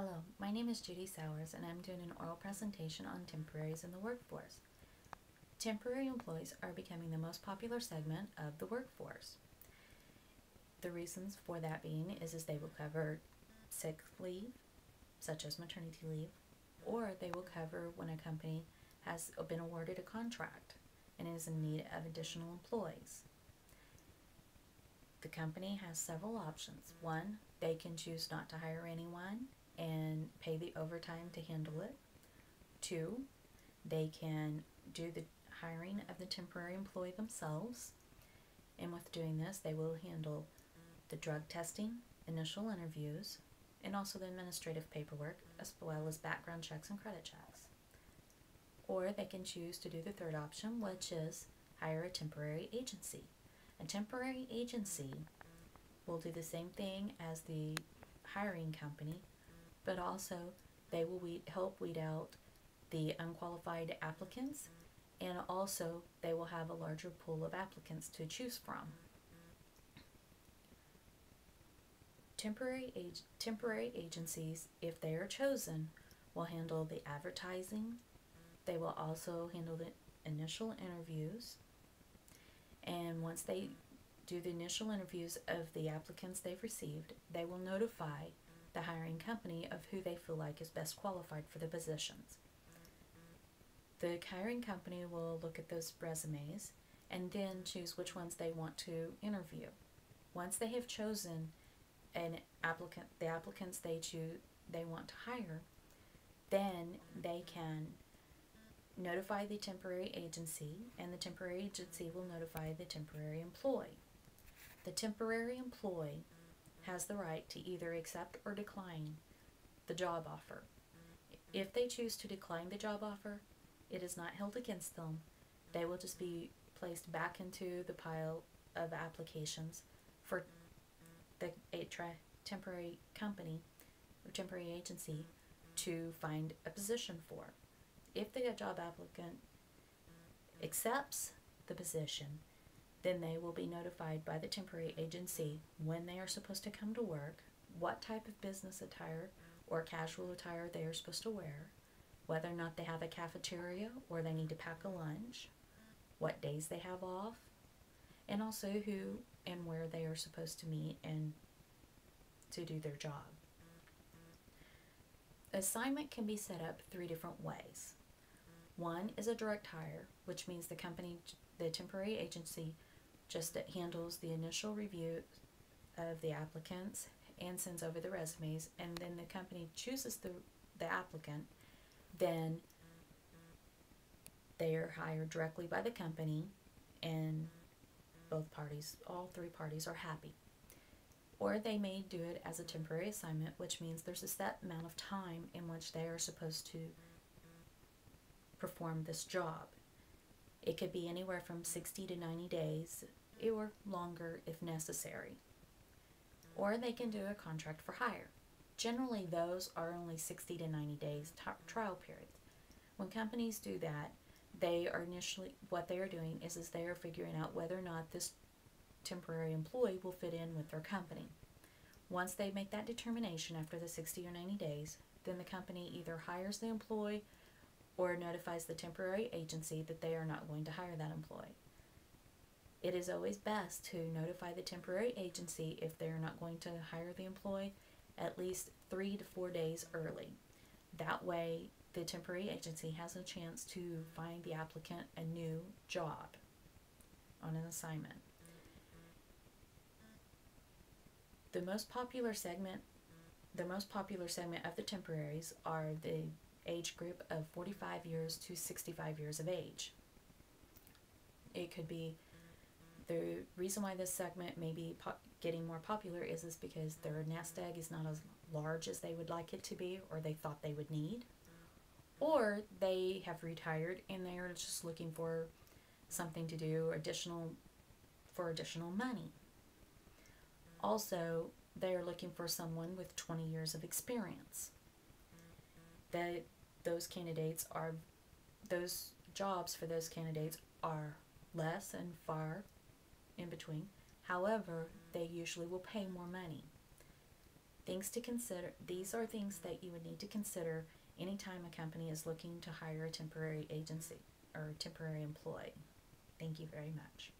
Hello, my name is Judy Sowers and I'm doing an oral presentation on temporaries in the workforce. Temporary employees are becoming the most popular segment of the workforce. The reasons for that being is they will cover sick leave, such as maternity leave, or they will cover when a company has been awarded a contract and is in need of additional employees. The company has several options. One, they can choose not to hire anyone and pay the overtime to handle it. Two, they can do the hiring of the temporary employee themselves, and with doing this, they will handle the drug testing, initial interviews, and also the administrative paperwork, as well as background checks and credit checks. Or they can choose to do the third option, which is hire a temporary agency. A temporary agency will do the same thing as the hiring company, but also they will help weed out the unqualified applicants, and also they will have a larger pool of applicants to choose from. Temporary agencies, if they are chosen, will handle the advertising. They will also handle the initial interviews, and once they do the initial interviews of the applicants they've received, they will notify the hiring company of who they feel like is best qualified for the positions. The hiring company will look at those resumes and then choose which ones they want to interview. Once they have chosen the applicants they want to hire, then they can notify the temporary agency, and the temporary agency will notify the temporary employee. The temporary employee has the right to either accept or decline the job offer. If they choose to decline the job offer, it is not held against them. They will just be placed back into the pile of applications for the temporary company or temporary agency to find a position for. If the job applicant accepts the position, then they will be notified by the temporary agency when they are supposed to come to work, what type of business attire or casual attire they are supposed to wear, whether or not they have a cafeteria or they need to pack a lunch, what days they have off, and also who and where they are supposed to meet and to do their job. Assignment can be set up 3 different ways. One is a direct hire, which means the temporary agency just handles the initial review of the applicants and sends over the resumes, and then the company chooses the applicant. Then they are hired directly by the company, and all 3 parties are happy. Or they may do it as a temporary assignment, which means there's a set amount of time in which they are supposed to perform this job. It could be anywhere from 60 to 90 days, or longer if necessary. Or they can do a contract for hire. Generally, those are only 60 to 90 days trial periods. When companies do that, what they are doing is they are figuring out whether or not this temporary employee will fit in with their company. Once they make that determination after the 60 or 90 days, then the company either hires the employee or notifies the temporary agency that they are not going to hire that employee. It is always best to notify the temporary agency if they are not going to hire the employee at least 3 to 4 days early. That way, the temporary agency has a chance to find the applicant a new job on an assignment. The most popular segment of the temporaries are the age group of 45 years to 65 years of age. It could be the reason why this segment may be getting more popular is because their nest egg is not as large as they would like it to be, or they thought they would need, or they have retired and they are just looking for something to do for additional money. Also, they are looking for someone with 20 years of experience. Those jobs for those candidates are less and far in between. However, they usually will pay more money. Things to consider. These are things that you would need to consider anytime a company is looking to hire a temporary agency or temporary employee. Thank you very much.